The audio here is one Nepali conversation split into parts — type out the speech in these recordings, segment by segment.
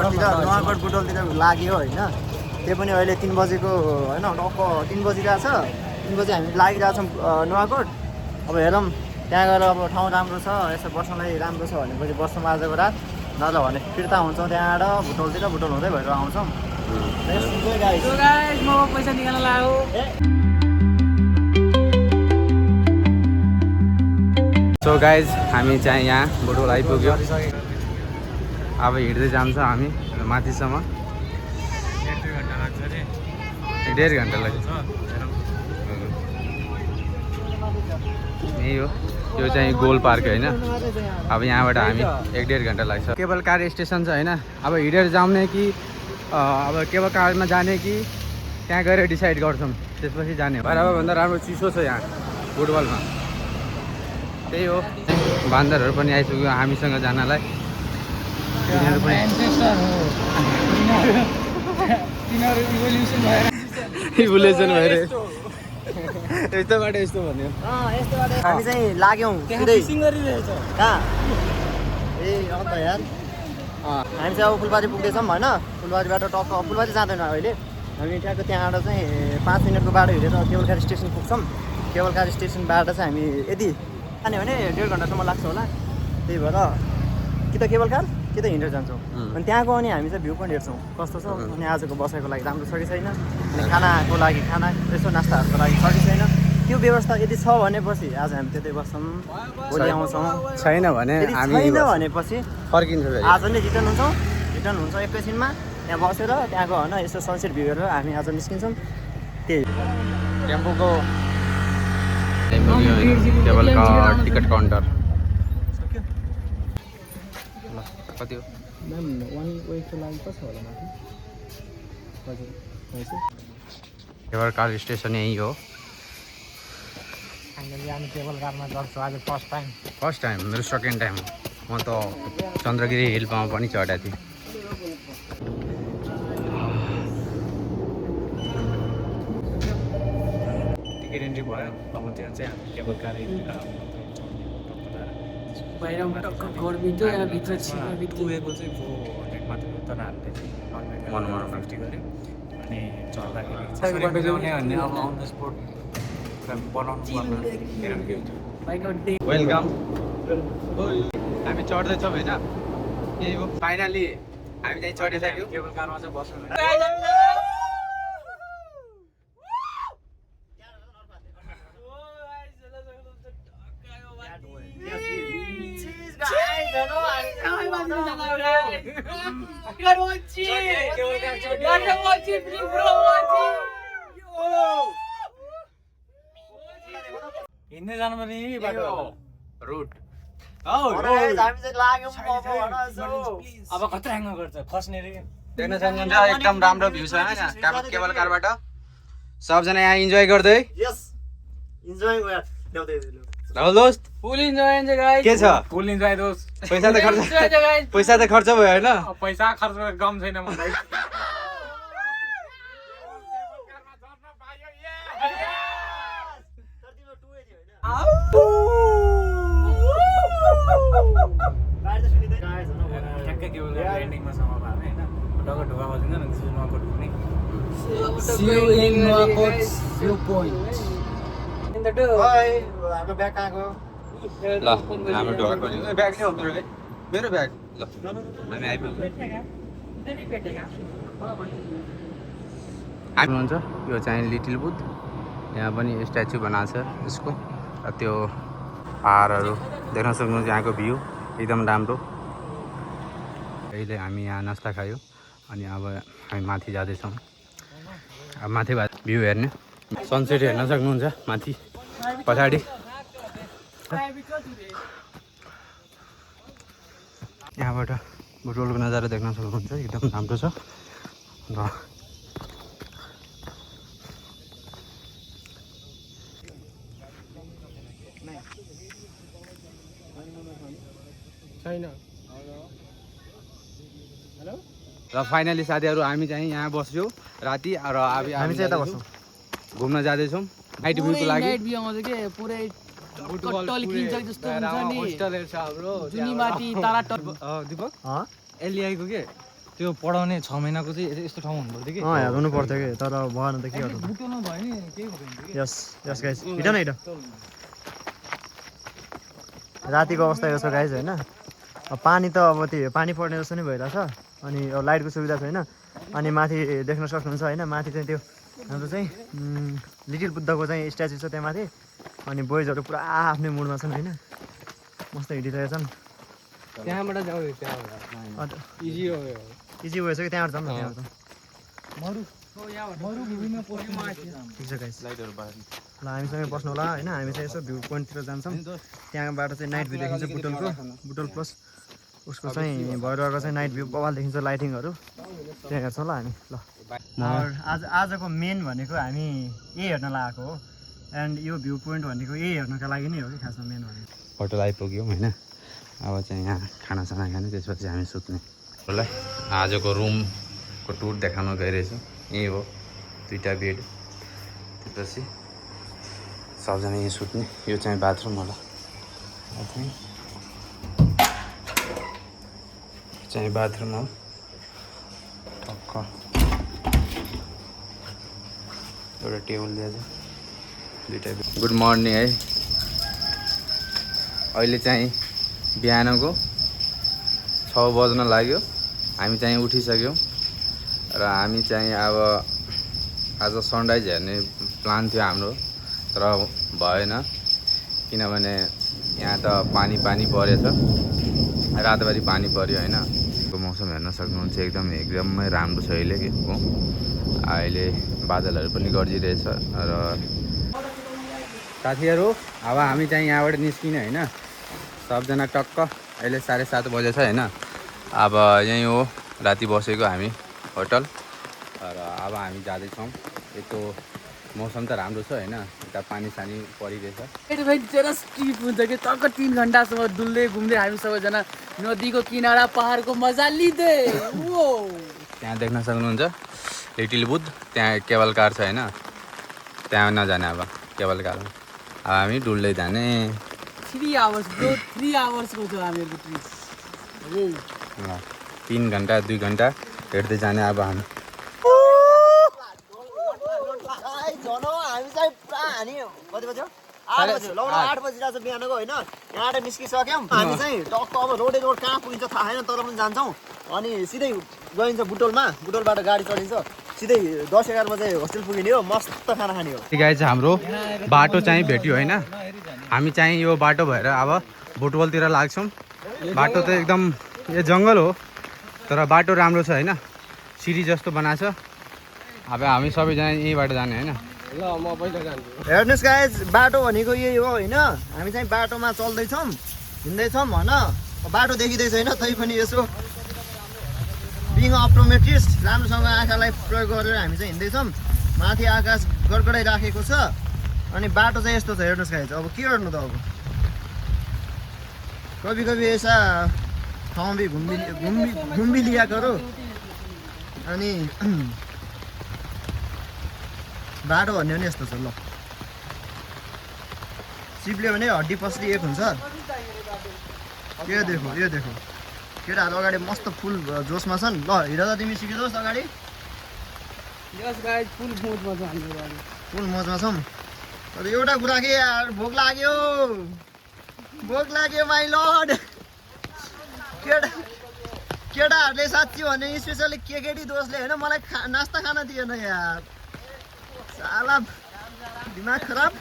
यतातिर नुवाकोट बुटोलतिर लाग्यो होइन त्यो पनि अहिले 3 बजेको होइन टक्क 3 बजिरहेको छ 3 बजे हामी लागिरहेछौँ नुवाकोट अब हेरौँ त्यहाँ गएर अब ठाउँ राम्रो छ यसो बस्नलाई राम्रो छ भनेपछि बस्छौँ आजको रात नत्र भने फिर्ता हुन्छौँ त्यहाँबाट बुटोल हुँदै भएर आउँछौँ म पैसा निकाल्न लाग्यो सो गाइज हामी चाहिँ यहाँ बुटोल आइपुग्यो अब हिँड्दै जान्छ हामी माथिसम्म 1.5 घन्टा लाग्छ यही हो यो चाहिँ गोल पार्क होइन अब यहाँबाट हामी 1.5 घन्टा लाग्छ केबल कार स्टेसन छ होइन अब हिँडेर जाउने कि अब केबल कारमा जाने कि त्यहाँ गएर डिसाइड गर्छौँ त्यसपछि जाने बराबरभन्दा राम्रो चिसो छ यहाँ फुटबलमा त्यही हो बान्दरहरू पनि आइपुग्यो हामीसँग जानलाई इभोल्युसन भएर यस्तोबाट यस्तो भन्यो हामी चाहिँ लाग्यौँ कहाँ ए अन्त यार हामी चाहिँ अब फुलबारी पुग्दैछौँ होइन फुलबारीबाट टक्क फुलबारी जाँदैन अहिले हामी त्यहाँको त्यहाँबाट चाहिँ 5 मिनटको बाटो हिँडेर केबलकार स्टेसन पुग्छौँ केबलकार स्टेसनबाट चाहिँ हामी यदि जाने भने 1.5 घन्टासम्म लाग्छ होला त्यही भएर कि त केबलकार कि त हिँडेर जान्छौँ अनि त्यहाँको अनि हामी चाहिँ भ्यू पोइन्ट हेर्छौँ कस्तो छ अनि आजको बसाइको लागि राम्रो छ कि छैन अनि खानाको लागि यसो नास्ताहरूको लागि छ कि छैन त्यो व्यवस्था यदि छ भनेपछि आज हामी त्यतै बस्छौँ भोलि आउँछौँ छैन भने भनेपछि फर्किन्छौँ आज नै रिटर्न हुन्छ एकैछिनमा त्यहाँ बसेर त्यहाँको होइन यसो सनसेट भ्यू हेरेर हामी आज निस्किन्छौँ त्यही टेम्पोको केबल कार टिकट काउन्टर कति हो केबल कार स्टेसन यही हो हामी केबल कारमा चढ्छौँ आज फर्स्ट टाइम मेरो सेकेन्ड टाइम हो म त चन्द्रगिरी हिलमा पनि चढेको थिएँ टिकट एन्ट्री भयो अब त्यहाँ चाहिँ हामी केबल कार बाहिर टक्क गर्मी थियो यहाँ भित्र पुगेको चाहिँ 400 मात्र हो तर हामीले चाहिँ 150 गऱ्यौँ अनि चढ्दाखेरि अब अन द स्पोट वेलकम हामी चढ्दैछौँ होइन यही हो फाइनली हामी चाहिँ चढिसक्यो केबल कारमा चाहिँ बस्नु हिँड्दै जानुपर्ने बाटो रुट अब खतरा ह्याङ गर्छ खस्ने रे देख्न सक्नुहुन्छ एकदम राम्रो भ्यू छ होइन केबल कारबाट सबजना यहाँ इन्जोय गर्दै दोस्त फुल इन्जोय गाइस के छ फुल इन्जोय दोस्त पैसा त खर्च भयो होइन पैसा खर्च गम छैन मलाई ठ्याक्कै केवल एन्डिङमा सम्म भयो होइन टक्क ढोका बजिन्छ नि त्यसपछि नुवाकोट पुग्ने हाम्रो ब्याग कहाँ गयो ल हाम्रो ढोका खोल्यो ब्याग नै हो मेरो ब्याग ल हामी आइपुग्यौँ हुन्छ यो चाहिँ लिटिल बुथ यहाँ पनि स्ट्याचु बनाएको छ यसको त्यो पहाडहरू देख्न सक्नुहुन्छ यहाँको भ्यू एकदम राम्रो अहिले हामी यहाँ नास्ता खायो अनि अब हामी माथि जाँदैछौँ अब माथिबाट भ्यू हेर्ने सनसेट हेर्न सक्नुहुन्छ माथि पछाडि यहाँबाट बुटोलको नजारा देख्न सक्नुहुन्छ एकदम राम्रो छ र र फाइनली साथीहरू हामी चाहिँ यहाँ बस्छौँ राति र अब हामी चाहिँ यता बस्छौँ घुम्न जाँदैछौँ नाइट भ्यूको लागि नाइट भ्यू आउँछ के पुरै टल किन्छ जस्तो हुन्छ नि होस्टलहरु छ हाम्रो जुनी माटी तारा टल दिपक एलआई को के त्यो पढाउने 6 महिनाको चाहिँ यस्तो ठाउँ हुनुपर्थ्यो कि यार हुनु पर्थ्यो कि तर भएन त के गर्नु बुटोलमा भयो नि केही हुँदैन थियो यस यस गाइस हिँड न हिँड रातिको अवस्था यो छ गाइस होइन अब पानी त अब त्यो पानी पर्ने जस्तो नै भइरहेछ अनि अब लाइटको सुविधा छैन अनि माथि देख्न सक्नुहुन्छ होइन माथि चाहिँ त्यो हाम्रो चाहिँ लिटिल बुद्धको चाहिँ स्ट्याचु छ त्यहाँ माथि अनि बोइजहरू पुरा आफ्नै मुडमा छन् होइन मस्त हिँडिरहेछन् त्यहाँबाट जाऊ त्यहाँबाट इजी हो इजी भएछ कि त्यहाँबाट जाउँ न त्यहाँबाट ठिक छ गाइस लाइटहरू बाल्नु ल हामीसँगै बस्नु होला होइन हामी चाहिँ यसो भ्यू पोइन्टतिर जान्छौँ त्यहाँबाट चाहिँ नाइट भ्यू देखिन्छ बुटोल प्लस उसको चाहिँ भैरवको चाहिँ नाइट भ्यू बवाल देखिन्छ लाइटिङहरू त्यहाँ हेर्छौँ ल हामी ल आजको मेन भनेको हामी यही हेर्न लागेको हो एन्ड यो भ्यू पोइन्ट भनेको यही हेर्नका लागि नै हो कि खासमा मेन भनेको होटल आइपुग्यौँ होइन अब चाहिँ यहाँ खानासाना खाने त्यसपछि हामी सुत्ने ल आजको रुमको टुर देखाउन गइरहेछु यही हो 2टा बेड त्यसपछि सबजना यहीँ सुत्ने यो चाहिँ बाथरुम होला चाहिँ बाथरुम हो टक्क एउटा टेबल दिएछ 2टा बेड गुड मर्निङ है अहिले चाहिँ बिहानको 6 बज्न लाग्यो हामी चाहिँ उठिसक्यौँ र हामी चाहिँ अब आज सनराइज हेर्ने प्लान थियो हाम्रो तर भएन किनभने यहाँ त पानी परेछ रातभरि पानी पऱ्यो होइन मौसम हेर्न सक्नुहुन्छ एकदमै राम्रो छ अहिले बादलहरू पनि गर्जिरहेछ र साथीहरू अब हामी चाहिँ यहाँबाट निस्किने होइन सबजना टक्क अहिले 7:30 बजेछ होइन अब यहीँ हो राति बसेको हामी होटल र अब हामी जाँदैछौँ यस्तो मौसम त राम्रो छ होइन यता पानी सानी परिरहेछ ट्रिप हुन्छ कि टक्क 3 घन्टासम्म डुल्दै घुम्दै हामी सबैजना नदीको किनारा पहाडको मजा लिँदै त्यहाँ देख्न सक्नुहुन्छ लिटिल बुद्ध त्यहाँ केबल कार छ होइन त्यहाँ नजाने अब केबल कारमा अब हामी डुल्दै जाने 3 आवर्स ब्रो 3 आवर्सको छ हामीहरूको ट्रिप 3 घन्टा 2 घन्टा हेर्दै जाने अब हामी हामी चाहिँ पुरा हानी कति बज्यो 8 बज्यो ल 8 बजिरहेको छ बिहानको होइन यहाँबाट निस्किसक्यौँ हामी चाहिँ टक्क अब रोड कहाँ पुगिन्छ थाहा छैन तर पनि जान्छौँ अनि सिधै गइन्छ बुटोलबाट गाडी चढिन्छ सिधै 10-11 बजे होस्टेल पुगिने हो मस्त खाना खाने हो गाई चाहिँ हाम्रो बाटो चाहिँ भेट्यो होइन हामी चाहिँ यो बाटो भएर अब बुटवलतिर लाग्छौँ बाटो त एकदम यो जङ्गल हो तर बाटो राम्रो छ होइन सिडी जस्तो बनाएको छ अब हामी सबैजना यहीँबाट जाने होइन ल म पहिला जान्छु हेर्नुहोस् गाइज बाटो भनेको यही हो होइन हामी चाहिँ बाटोमा चल्दैछौँ हिँड्दैछौँ होइन बाटो देखिँदैछ होइन तै पनि यसो बिङ अप्टोमेट्रिस्ट राम्रोसँग आँखालाई प्रयोग गरेर हामी चाहिँ हिँड्दैछौँ माथि आकाश गडगडाइ राखेको छ अनि बाटो चाहिँ यस्तो छ हेर्नुहोस् गाइज अब के गर्नु त अब कभी कभी ऐसा ठाउँ भी घुम भी लिया करो अनि बाटो भन्ने पनि यस्तो छ ल सिप्ल्यो भने हड्डी पस्ली एक हुन्छ यो देखो केटाहरू अगाडि मस्त फुल जोसमा छन् ल हिँड त तिमी सिकिदोस् अगाडि फुल मोजमा छौँ तर एउटा कुरा के यार भोक लाग्यो माइ लर्ड केटाहरूले साँच्ची भने स्पेसली केटी दोषले होइन मलाई नास्ता खान दिएन यार साला दिमाग खराब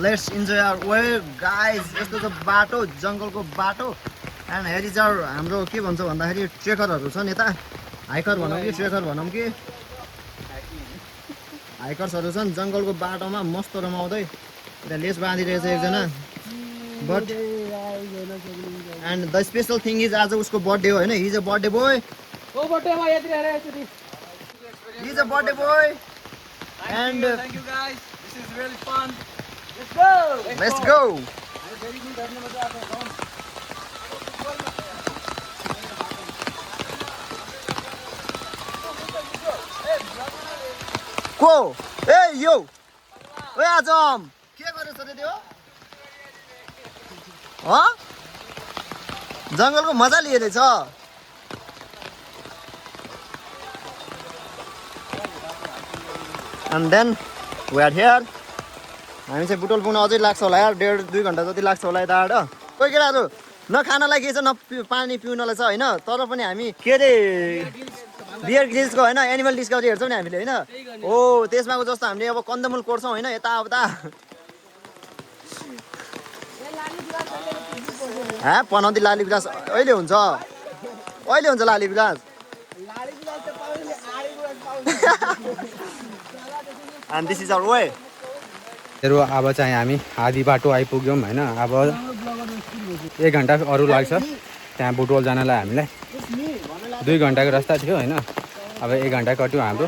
let's enjoy our way guys यस्तो छ बाटो जङ्गलको बाटो एन्ड हेयर इज आवर हाम्रो के भन्छ भन्दाखेरि ट्रेकरहरू छन् यता हाइकर भनौँ कि ट्रेकर भनौँ कि हाइकर्सहरू छन् जङ्गलको बाटोमा मस्त रमाउँदै त्यहाँ लेस बाँधिरहेछ एकजना but and the special thing is आज उसको बर्थडे हो होइन his a birthday boy his a birthday boy and let's go को ए यो ओए आजम के गरेछ रे त्यो जङ्गलको मजा लिएछ and then we are here हामी चाहिँ बुटोल पुग्न अझै लाग्छ होला यार 1.5-2 घन्टा जति लाग्छ होला यताबाट कोही केटाहरू न खानालाई के छ न पानी पिउनलाई छ होइन तर पनि हामी के अरे बियर ग्रिल्सको होइन एनिमल डिस्कभरी हेर्छौँ नि हामीले होइन हो त्यसमाको जस्तो हामीले अब कन्दमूल कोर्छौँ होइन यताउता पनौती लाली गुराँस अहिले हुन्छ Lali Guras and this is our way अब चाहिँ हामी आधी बाटो आइपुग्यौँ होइन अब 1 घन्टा अरू लाग्छ त्यहाँ बुटवल जानलाई हामीलाई 2 घन्टाको रास्ता थियो होइन अब 1 घन्टा कट्यो हाम्रो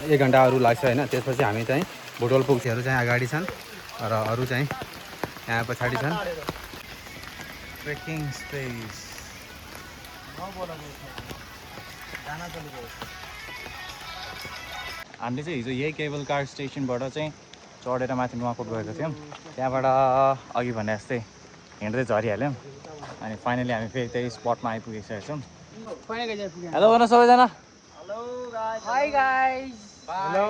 1 घन्टा अरू लाग्छ होइन त्यसपछि हामी चाहिँ बुटवल पुग्छहरू चाहिँ अगाडि छन् र अरू चाहिँ यहाँ पछाडि छन् ट्रेकिङ स्पेस हामीले चाहिँ हिजो यही केबल कार स्टेसनबाट चाहिँ चढेर माथि नुवाकोट गएको थियौँ त्यहाँबाट अघि भने जस्तै हिँड्दै झरिहाल्यौँ अनि फाइनली हामी फेरि त्यही स्पटमा आइपुगिसकेका छौँ हेलो गर्नु सबैजना हाई गाइस हेलो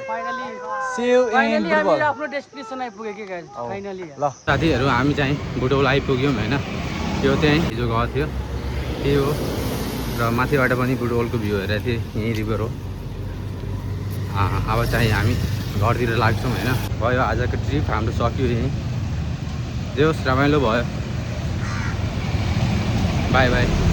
फाइनली आफ्नो डेस्टिनेसन आइपुग्यो के गाइस फाइनली ल साथीहरू हामी चाहिँ बुटवल आइपुग्यौँ होइन त्यो चाहिँ हिजो गएको थियो त्यही हो र माथिबाट पनि बुटवलको भ्यू हेरेको थिएँ यहीँ रिभर हो अब चाहिँ हामी घरतिर लाग्छौँ होइन भयो आजको ट्रिप हाम्रो सक्यो यहीँ जे होस् रमाइलो भयो बाई बाई